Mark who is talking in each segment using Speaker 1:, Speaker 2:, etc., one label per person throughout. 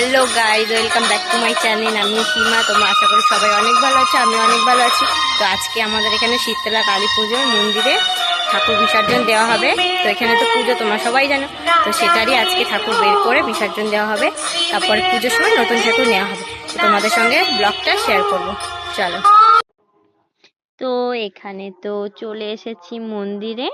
Speaker 1: Hello guys, welcome back to my channel. আমি সীমা। তোমরা আশা করি সবাই অনেক ভালো আছো, আমি অনেক ভালো আছি। তো আজকে আমাদের এখানে শীতলা কালী পুজোর মন্দিরে ঠাকুর বিসর্জন দেওয়া হবে। তো এখানে তো পুজো তোমরা সবাই জানো, তো সেটারই আজকে ঠাকুর বের করে বিসর্জন দেওয়া হবে। তারপরে পুজোর সময় নতুন ঠাকুর নেওয়া হবে। তো তোমাদের সঙ্গে ব্লগটা শেয়ার করব, চলো। তো এখানে তো চলে এসেছি মন্দিরে।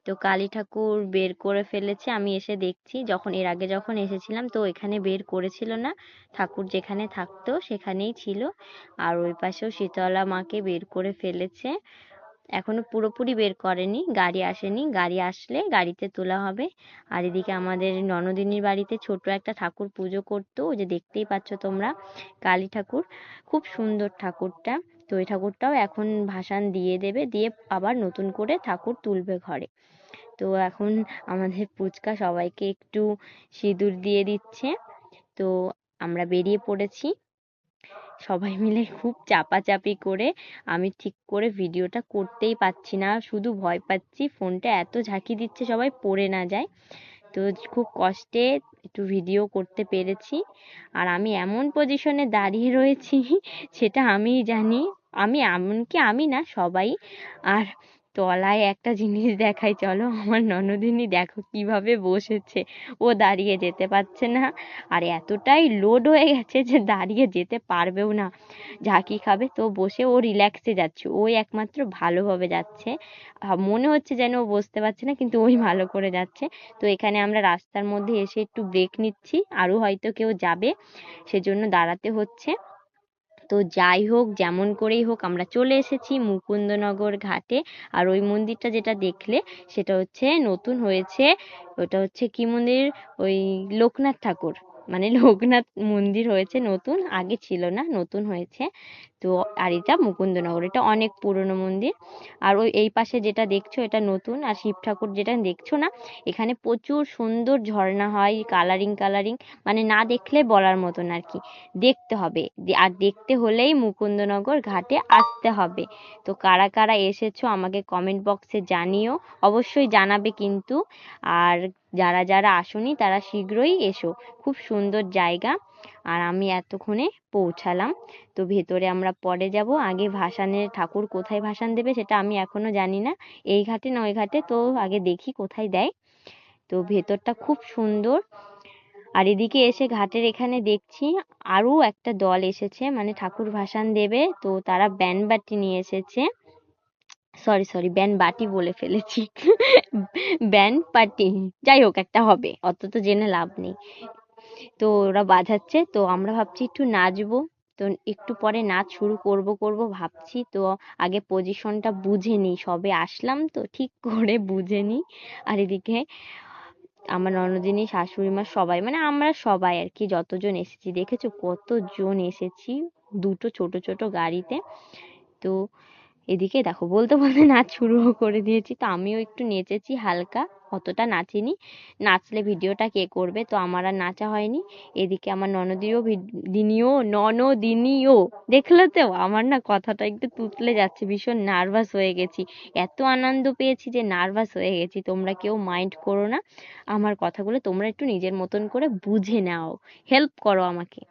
Speaker 1: তো কালী ঠাকুর বের করে ফেলেছে, আমি এসে দেখছি। এর আগে যখন এসেছিলাম তো এখানে বের করেছিল না, ঠাকুর যেখানে থাকতো সেখানেই ছিল। আর ওই পাশেও শীতলা মাকে বের করে ফেলেছে, এখনো পুরোপুরি বের করেনি, গাড়ি আসেনি, গাড়ি আসলে গাড়িতে তোলা হবে। আর এদিকে আমাদের ননদিনীর বাড়িতে ছোট একটা ঠাকুর পুজো করতো, ওই যে দেখতেই পাচ্ছ তোমরা, কালী ঠাকুর। খুব সুন্দর ঠাকুরটা। তো ওই ঠাকুরটাও এখন ভাসান দিয়ে দেবে, দিয়ে আবার নতুন করে ঠাকুর তুলবে ঘরে। তো এখন আমাদের পুচকা সবাইকে একটু সিঁদুর দিয়ে দিচ্ছে। তো আমরা বেরিয়ে পড়েছি সবাই মিলে, খুব চাপাচাপি করে। আমি ঠিক করে ভিডিওটা করতেই পারছি না, শুধু ভয় পাচ্ছি ফোনটা এত ঝাঁকি দিচ্ছে সবাই পড়ে না যায়। তো খুব কষ্টে একটু ভিডিও করতে পেরেছি। আর আমি এমন পজিশনে দাঁড়িয়ে রয়েছি সেটা আমিই জানি, এমনকি আমি না, সবাই। আর তলায় একটা জিনিস দেখাই, চলো। আমার ননদিনী দেখো কিভাবে বসেছে, ও দাঁড়িয়ে যেতে পারছে না। আর এতটাই লোড হয়ে গেছে যে দাঁড়িয়ে যেতে পারবেও না, ঝাঁকি খাবে। তো বসে ও রিল্যাক্সে যাচ্ছে, ওই একমাত্র ভালোভাবে যাচ্ছে। মনে হচ্ছে যেন ও বসতে পারছে না, কিন্তু ওই ভালো করে যাচ্ছে। তো এখানে আমরা রাস্তার মধ্যে এসে একটু ব্রেক নিচ্ছি, আরও হয়তো কেউ যাবে, সেজন্য দাঁড়াতে হচ্ছে। তো যাই হোক, যেমন করেই হোক আমরা চলে এসেছি মুকুন্দনগর ঘাটে। আর ওই মন্দিরটা যেটা দেখলে সেটা হচ্ছে নতুন হয়েছে। ওটা হচ্ছে কি মন্দির, ওই লোকনাথ ঠাকুর, মানে লোকনাথ মন্দির হয়েছে নতুন, আগে ছিল না, নতুন হয়েছে। তো আর এটা মুকুন্দনগর, এটা অনেক পুরনো মন্দির। আর ওই এই পাশে যেটা দেখছো এটা নতুন। আর শিব ঠাকুর যেটা দেখছো না, এখানে প্রচুর সুন্দর ঝর্ণা হয়, কালারিং কালারিং, মানে না দেখলে বলার মতন আর কি, দেখতে হবে। আর দেখতে হলেই মুকুন্দনগর ঘাটে আসতে হবে। তো কারা কারা এসেছো আমাকে কমেন্ট বক্সে জানিও, অবশ্যই জানাবে কিন্তু। আর যারা যারা আসোনি তারা শীঘ্রই এসো, খুব সুন্দর জায়গা। আর আমি এতক্ষণে পৌঁছালাম। তো ভেতরে আমরা পরে যাব, আগে ভাসানের ঠাকুর কোথায় ভাসান দেবে সেটা আমি এখনো জানি না, এই ঘাটে না ওই ঘাটে। তো আগে দেখি কোথায় দেয়। তো ভেতরটা খুব সুন্দর। আর এদিকে এসে ঘাটের এখানে দেখছি আরও একটা দল এসেছে, মানে ঠাকুর ভাসান দেবে। তো তারা ব্যান্ড বাটি নিয়ে এসেছে, সরি সরি, ব্যান্ড বাটি বলে ফেলেছি ব্যান্ড পার্টি, যাই হোক একটা হবে, অত তো জেনে লাভ নেই। তো ওরা বাজাচ্ছে, তো আমরা ভাবছি একটু নাচবো। তো একটু পরে নাচ শুরু করব ভাবছি। তো আগে পজিশনটা বুঝে নিই, সবে আসলাম তো ঠিক করে বুঝে নিই। আর এদিকে আমার ননদিনী, শাশুড়ি মা, সবাই, মানে আমরা সবাই আর কি, যতজন এসেছি, দেখেছো কতজন এসেছি, দুটো ছোট ছোট গাড়িতে। তো এদিকে দেখো, বলতে বলতে নাচ শুরুও করে দিয়েছি। তো আমিও একটু নেচেছি হালকা, অতটা নাচিনি, নাচলে ভিডিওটা কে করবে, তো আমার আর নাচা হয়নি। এদিকে আমার ননদিনীও দেখলে তো, আমার না কথাটা একটু তুতলে যাচ্ছে, ভীষণ নার্ভাস হয়ে গেছি, এত আনন্দ পেয়েছি যে নার্ভাস হয়ে গেছি। তোমরা কেউ মাইন্ড করো না আমার কথাগুলো, তোমরা একটু নিজের মতন করে বুঝে নাও, হেল্প করো আমাকে।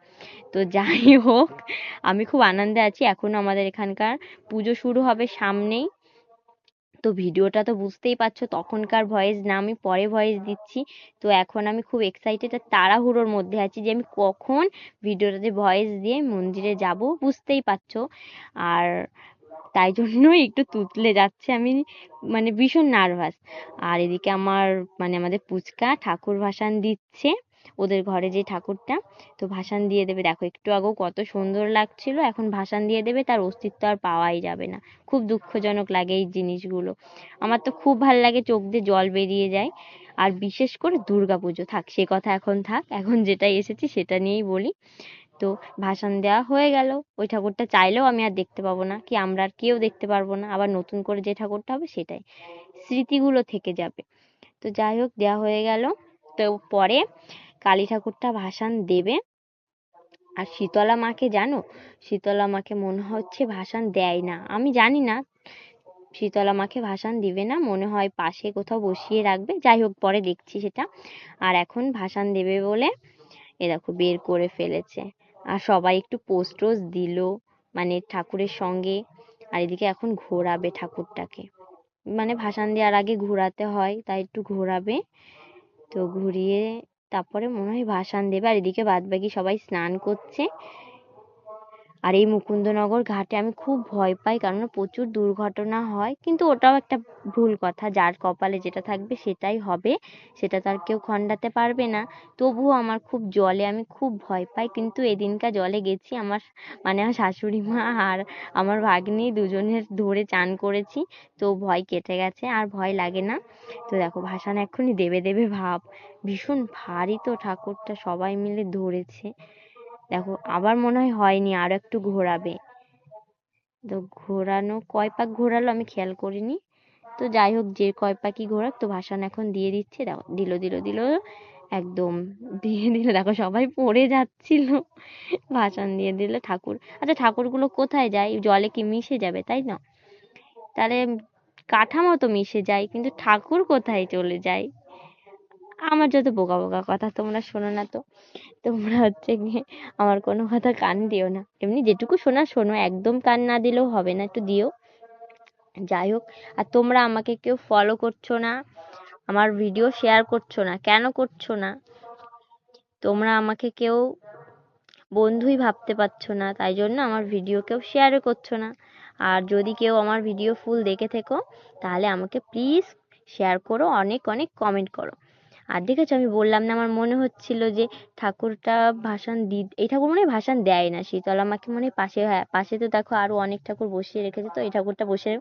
Speaker 1: তো যাই হোক, আমি খুব আনন্দে আছি। এখন আমাদের এখানকার পুজো শুরু হবে সামনেই। তো ভিডিওটা তো বুঝতেই পারছো, তখনকার ভয়েস না, আমি পরে ভয়েস দিচ্ছি। তো এখন আমি খুব এক্সাইটেড আর তাড়াহুড়োর মধ্যে আছি যে আমি কখন ভিডিওটাতে ভয়েস দিয়ে মন্দিরে যাব, বুঝতেই পারছো। আর তাই জন্যই একটু তুতলে যাচ্ছে আমি, মানে ভীষণ নার্ভাস। আর এদিকে আমার, মানে আমাদের পুচকা ঠাকুর ভাসান দিচ্ছে, ওদের ঘরে যে ঠাকুরটা। তো ভাসান দিয়ে দেবে, দেখো একটু আগেও কত সুন্দর লাগছিল, এখন ভাসান দিয়ে দেবে, তার অস্তিত্ব আর পাওয়াই যাবে না। খুব দুঃখজনক লাগে এই জিনিসগুলো, আমার তো খুব ভাল লাগে, চোখ দিয়ে জল বেরিয়ে যায়। আর বিশেষ করে দুর্গাপুজো, থাক সে কথা এখন থাক, এখন যেটা এসেছি সেটা নিয়েই বলি। তো ভাসান দেওয়া হয়ে গেল, ওই ঠাকুরটা চাইলেও আমি আর দেখতে পাবো না, কি আমরা আর কেউ দেখতে পারবো না, আবার নতুন করে যে ঠাকুরটা হবে সেটাই, স্মৃতিগুলো থেকে যাবে। তো যাই হোক, দেওয়া হয়ে গেল। তো পরে কালী ঠাকুরটা ভাসান দেবে। আর শীতলা মাকে জানো, শীতলা মাকে মনে হচ্ছে ভাসান দেয় না, আমি জানি না, শীতলা মাকে ভাসান দিবে না মনে হয়, পাশে কোথাও বসিয়ে রাখবে, যাই হোক পরে দেখছি সেটা। আর এখন ভাসান দেবে বলে এ দেখো বের করে ফেলেছে। আর সবাই একটু পোস্ট টোজ দিল, মানে ঠাকুরের সঙ্গে। আর এদিকে এখন ঘোরাবে ঠাকুরটাকে, মানে ভাসান দেওয়ার আগে ঘোরাতে হয়, তাই একটু ঘোরাবে। তো ঘুরিয়ে তারপরে মনে হয় ভাসান দেবে। আর এদিকে বাদবাকি সবাই স্নান করছে। আর এই মুকুন্দনগর ঘাটে আমি খুব ভয় পাই, কারণ প্রচুর দুর্ঘটনা হয়, কিন্তু ওটাও একটা ভুল কথা, যার কপালে যেটা থাকবে সেটাই হবে, সেটা তো আর কেউ খণ্ডাতে পারবে না। তবুও আমার খুব জলে আমি খুব ভয় পাই, কিন্তু এদিনকার জলে গেছি, আমার মানে আমার শাশুড়ি মা আর আমার ভাগ্নি দুজনের ধরে চান করেছি, তো ভয় কেটে গেছে, আর ভয় লাগে না। তো দেখো ভাসান এক্ষুনি দেবে দেবে ভাব, ভীষণ ভারী তো ঠাকুরটা, সবাই মিলে ধরেছে। দেখো আবার মনে হয় হয়নি, আরো একটু ঘোরাবে। তো ঘোরানো কয় পাক ঘোরালো আমি খেয়াল করিনি। তো যাই হোক, যে কয় পাকই ঘোরাক, তো ভাসান এখন দিয়ে দিচ্ছে। দেখো দিল দিল দিল, একদম দিয়ে দিল। দেখো সবাই পড়ে যাচ্ছিল। ভাসান দিয়ে দিল ঠাকুর। আচ্ছা ঠাকুরগুলো কোথায় যায়? জলে কি মিশে যাবে, তাই না? তাহলে কাঠামো তো মিশে যায়, কিন্তু ঠাকুর কোথায় চলে যায়? আমার যত বোকা বোকা কথা তোমরা শোনো না তো। তোমরা হচ্ছে গিয়ে আমার কোনো কথা কান দিও না, এমনি যেটুকু শোনা শোনো, একদম কান না দিলেও হবে না, একটু দিও। যাই হোক, আর তোমরা আমাকে কেউ ফলো করছো না, আমার ভিডিও শেয়ার করছো না, কেন করছো না? তোমরা আমাকে কেউ বন্ধুই ভাবতে পারছো না, তাই জন্য আমার ভিডিও কেউ শেয়ারও করছো না। আর যদি কেউ আমার ভিডিও ফুল দেখে থেকো, তাহলে আমাকে প্লিজ শেয়ার করো, অনেক অনেক কমেন্ট করো। আর দেখেছো, আমি বললাম না, আমার মনে হচ্ছিল যে ঠাকুরটা ভাসান এই ঠাকুর মনে হয় ভাসান দেয় না, শীতলা মাকে মনে হয় পাশে, হ্যাঁ পাশে তো দেখো আরো অনেক ঠাকুর বসিয়ে রেখেছে, তো এই ঠাকুরটা বসে,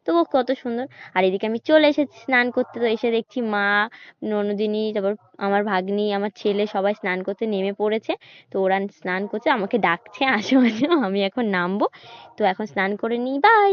Speaker 1: তো কত সুন্দর। আর এদিকে আমি চলে এসেছি স্নান করতে, তো এসে দেখছি মা, ননদিনী, তারপর আমার ভাগ্নি, আমার ছেলে সবাই স্নান করতে নেমে পড়েছে। তো ওরা স্নান করছে, আমাকে ডাকছে আসো আসো, আমি এখন নামবো। তো এখন স্নান করে নিই, বাই।